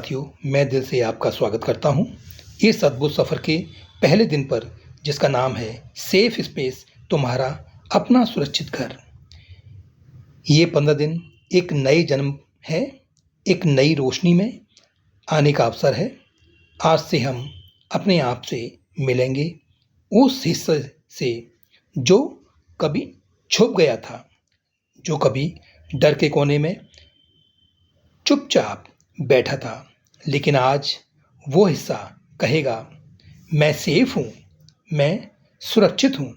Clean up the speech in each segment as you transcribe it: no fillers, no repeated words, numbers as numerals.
साथियों, मैं दिल से आपका स्वागत करता हूं इस अद्भुत सफ़र के पहले दिन पर, जिसका नाम है सेफ स्पेस, तुम्हारा अपना सुरक्षित घर। ये 15 दिन एक नए जन्म है, एक नई रोशनी में आने का अवसर है। आज से हम अपने आप से मिलेंगे, उस हिस्से से जो कभी छुप गया था, जो कभी डर के कोने में चुपचाप बैठा था, लेकिन आज वो हिस्सा कहेगा, मैं सेफ हूँ, मैं सुरक्षित हूँ।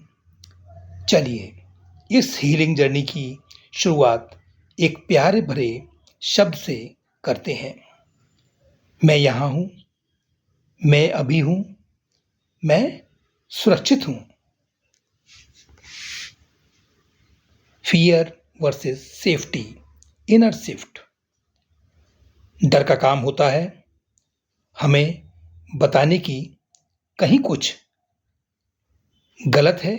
चलिए इस हीलिंग जर्नी की शुरुआत एक प्यारे भरे शब्द से करते हैं। मैं यहाँ हूँ, मैं अभी हूँ, मैं सुरक्षित हूँ। Fear versus safety, inner shift. डर का काम होता है हमें बताने की कहीं कुछ गलत है,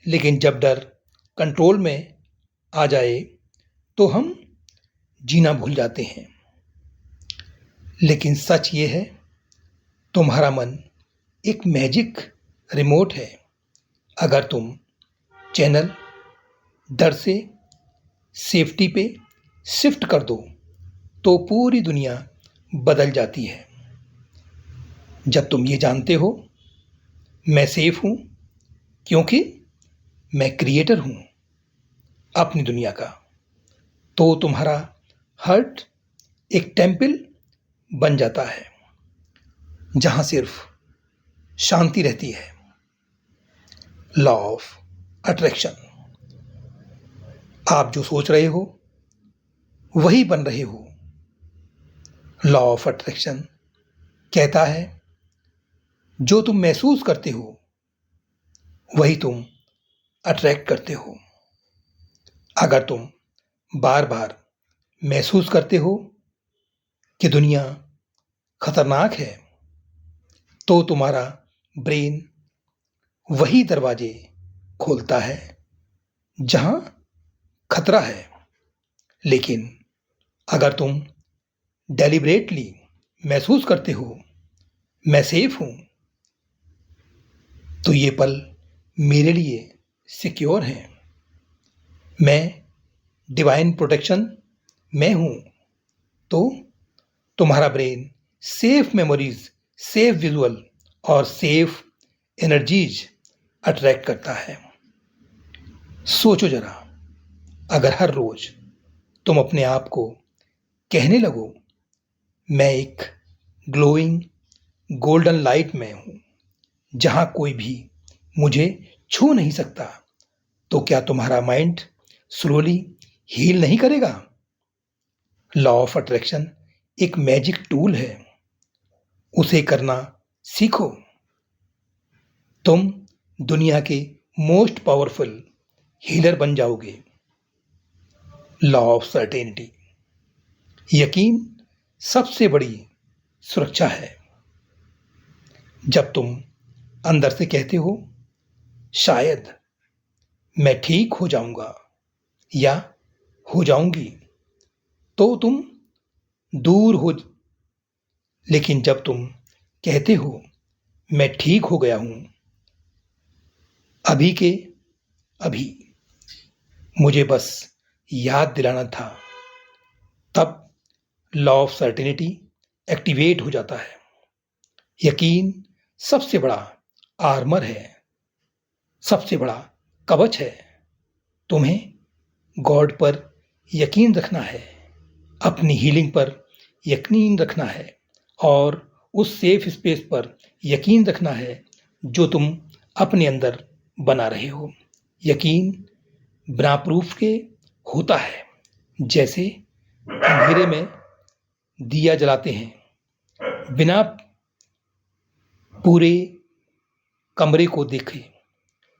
लेकिन जब डर कंट्रोल में आ जाए तो हम जीना भूल जाते हैं। लेकिन सच ये है, तुम्हारा मन एक मैजिक रिमोट है। अगर तुम चैनल डर से सेफ्टी पे शिफ्ट कर दो तो पूरी दुनिया बदल जाती है। जब तुम ये जानते हो, मैं सेफ हूँ क्योंकि मैं क्रिएटर हूँ अपनी दुनिया का, तो तुम्हारा हर्ट एक टेम्पल बन जाता है जहाँ सिर्फ शांति रहती है। Law of attraction. आप जो सोच रहे हो वही बन रहे हो। लॉ ऑफ अट्रैक्शन कहता है, जो तुम महसूस करते हो वही तुम अट्रैक्ट करते हो। अगर तुम बार बार महसूस करते हो कि दुनिया खतरनाक है, तो तुम्हारा ब्रेन वही दरवाजे खोलता है जहां खतरा है। लेकिन अगर तुम डेलिब्रेटली महसूस करते हो, मैं सेफ हूं, तो ये पल मेरे लिए सिक्योर हैं, मैं डिवाइन प्रोटेक्शन में हूं, तो तुम्हारा brain safe memories, safe visual और सेफ एनर्जीज अट्रैक्ट करता है। सोचो जरा, अगर हर रोज तुम अपने आप को कहने लगो, मैं एक ग्लोइंग गोल्डन लाइट में हूं जहां कोई भी मुझे छू नहीं सकता, तो क्या तुम्हारा माइंड स्लोली हील नहीं करेगा? लॉ ऑफ अट्रैक्शन एक मैजिक टूल है, उसे करना सीखो। तुम दुनिया के मोस्ट पावरफुल हीलर बन जाओगे। Law of certainty. यकीन सबसे बड़ी सुरक्षा है। जब तुम अंदर से कहते हो, शायद मैं ठीक हो जाऊंगा या हो जाऊंगी, तो तुम दूर हो। लेकिन जब तुम कहते हो, मैं ठीक हो गया हूं अभी के अभी, मुझे बस याद दिलाना था, तब लॉ ऑफ सर्टेनिटी एक्टिवेट हो जाता है। यकीन सबसे बड़ा आर्मर है, सबसे बड़ा कवच है। तुम्हें गॉड पर यकीन रखना है, अपनी हीलिंग पर यकीन रखना है और उस सेफ स्पेस पर यकीन रखना है जो तुम अपने अंदर बना रहे हो। यकीन बिना प्रूफ के होता है, जैसे अंधेरे में दिया जलाते हैं बिना पूरे कमरे को देखे।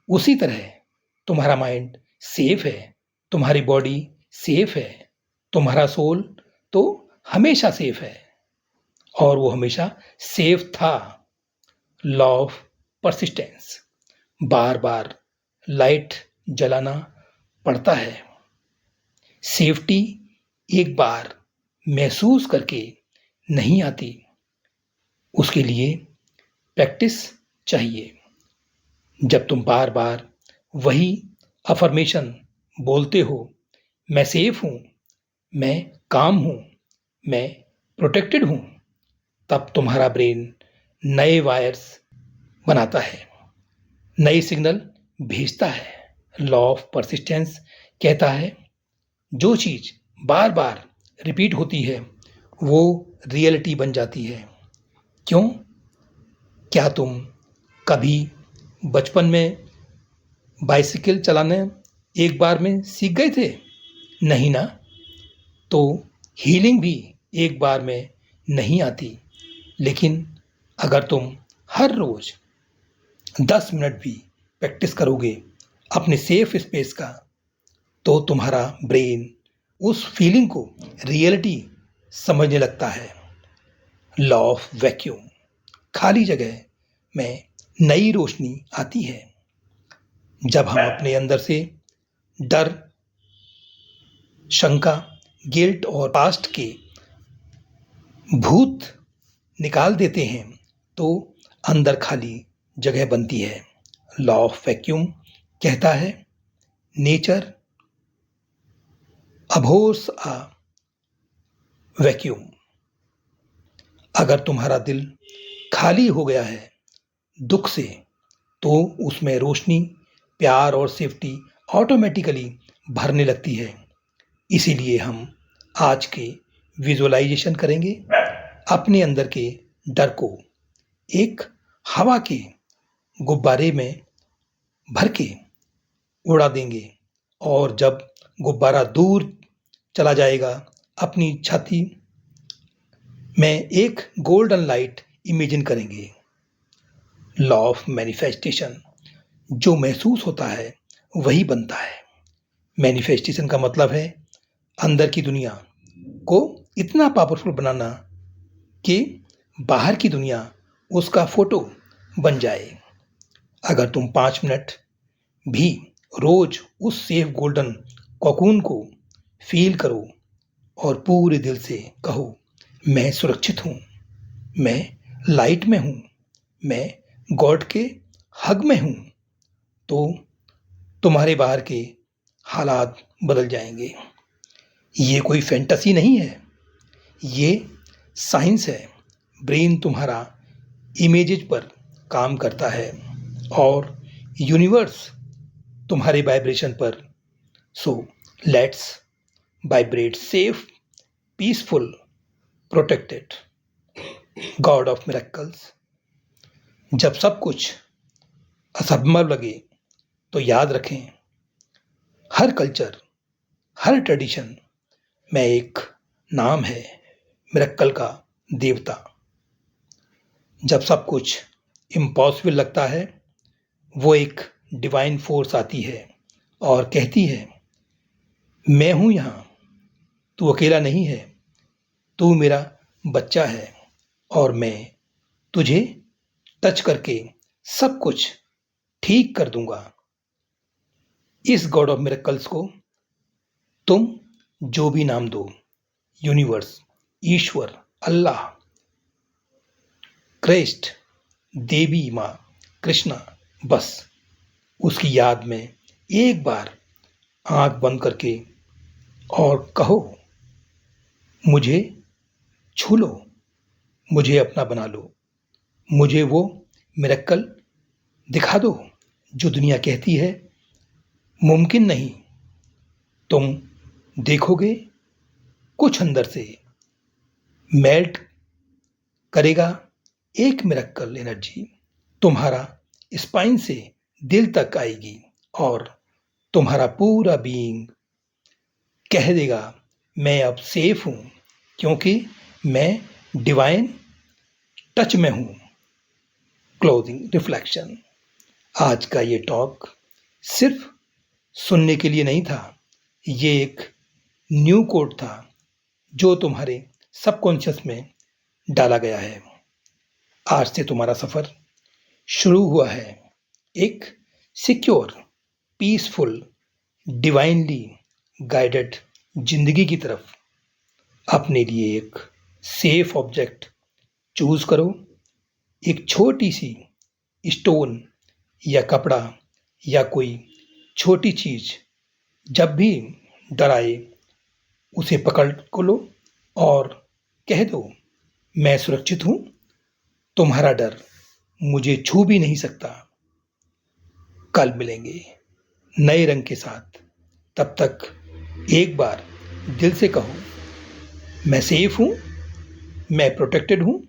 उसी तरह तुम्हारा माइंड सेफ है, तुम्हारी बॉडी सेफ है, तुम्हारा सोल तो हमेशा सेफ है, और वो हमेशा सेफ था। Law of persistence. Bar bar light जलाना पड़ता है। सेफ्टी एक बार महसूस करके नहीं आती, उसके लिए प्रैक्टिस चाहिए। जब तुम बार बार वही अफर्मेशन बोलते हो, मैं सेफ हूँ, मैं काम हूँ, मैं प्रोटेक्टेड हूँ, तब तुम्हारा ब्रेन नए वायर्स बनाता है, नए सिग्नल भेजता है। लॉ ऑफ परसिस्टेंस कहता है जो चीज बार बार रिपीट होती है वो रियलिटी बन जाती है। क्यों? क्या तुम कभी बचपन में बाइसिकल चलाना एक बार में सीख गए थे? नहीं ना। तो हीलिंग भी एक बार में नहीं आती, लेकिन अगर तुम हर रोज 10 मिनट भी प्रैक्टिस करोगे अपने सेफ स्पेस का, तो तुम्हारा ब्रेन उस फीलिंग को रियलिटी समझने लगता है। लॉ ऑफ वैक्यूम, खाली जगह में नई रोशनी आती है। जब हम अपने अंदर से डर, शंका, गिल्ट और पास्ट के भूत निकाल देते हैं तो अंदर खाली जगह बनती है। लॉ ऑफ वैक्यूम कहता है नेचर अभोर्स अ वैक्यूम। अगर तुम्हारा दिल खाली हो गया है दुख से, तो उसमें रोशनी, प्यार और सेफ्टी ऑटोमेटिकली भरने लगती है। इसीलिए हम आज के विजुअलाइजेशन करेंगे, अपने अंदर के डर को एक हवा के गुब्बारे में भर के उड़ा देंगे, और जब गुब्बारा दूर चला जाएगा, अपनी छाती में एक गोल्डन लाइट इमेजिन करेंगे। लॉ ऑफ मैनिफेस्टेशन, जो महसूस होता है वही बनता है। मैनिफेस्टेशन का मतलब है अंदर की दुनिया को इतना पावरफुल बनाना कि बाहर की दुनिया उसका फोटो बन जाए। अगर तुम 5 मिनट भी रोज उस सेफ गोल्डन कोकून को फील करो और पूरे दिल से कहो मैं सुरक्षित हूँ, मैं लाइट में हूँ, मैं गॉड के हग में हूँ, तो तुम्हारे बाहर के हालात बदल जाएंगे। ये कोई फैंटेसी नहीं है, ये साइंस है। ब्रेन तुम्हारा इमेजेज पर काम करता है और यूनिवर्स तुम्हारे वाइब्रेशन पर। So let's vibrate safe, peaceful, protected. God of miracles. जब सब कुछ असंभव लगे तो याद रखें, हर कल्चर, हर ट्रेडिशन में एक नाम है मिरेकल का देवता। जब सब कुछ इम्पॉसिबल लगता है, वो एक डिवाइन फोर्स आती है और कहती है मैं हूं यहाँ, तू अकेला नहीं है, तू मेरा बच्चा है और मैं तुझे टच करके सब कुछ ठीक कर दूंगा। इस गॉड ऑफ मिरेकल्स को तुम जो भी नाम दो, यूनिवर्स, ईश्वर, अल्लाह, क्राइस्ट, देवी माँ, कृष्णा, बस उसकी याद में एक बार आंख बंद करके और कहो मुझे छू लो, मुझे अपना बना लो, मुझे वो मिरेकल दिखा दो जो दुनिया कहती है मुमकिन नहीं। तुम देखोगे कुछ अंदर से मेल्ट करेगा, एक मिरेकल एनर्जी तुम्हारा स्पाइन से दिल तक आएगी और तुम्हारा पूरा बीइंग कह देगा मैं अब सेफ हूं, क्योंकि मैं डिवाइन टच में हूं। Closing reflection. आज का ये टॉक सिर्फ सुनने के लिए नहीं था, ये एक न्यू कोड था जो तुम्हारे सबकॉन्शियस में डाला गया है। आज से तुम्हारा सफर शुरू हुआ है एक सिक्योर, पीसफुल, डिवाइनली गाइडेड जिंदगी की तरफ। अपने लिए एक सेफ ऑब्जेक्ट चूज करो। एक छोटी सी स्टोन या कपड़ा या कोई छोटी चीज जब भी डर आए उसे पकड़ को लो और कह दो, मैं सुरक्षित हूं, तुम्हारा डर मुझे छू भी नहीं सकता। कल मिलेंगे नए रंग के साथ। तब तक एक बार दिल से कहो, मैं सेफ हूं, मैं प्रोटेक्टेड हूं,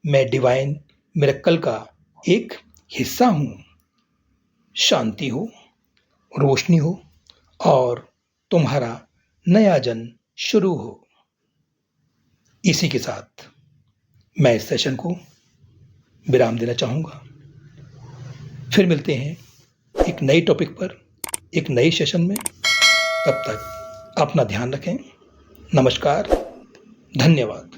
मैं डिवाइन मिरेकल का एक हिस्सा हूं। शांति हो, रोशनी हो और तुम्हारा नया जन्म शुरू हो। इसी के साथ मैं इस सेशन को विराम देना चाहूँगा। फिर मिलते हैं एक नए टॉपिक पर एक नए सेशन में। तब तक अपना ध्यान रखें। नमस्कार, धन्यवाद।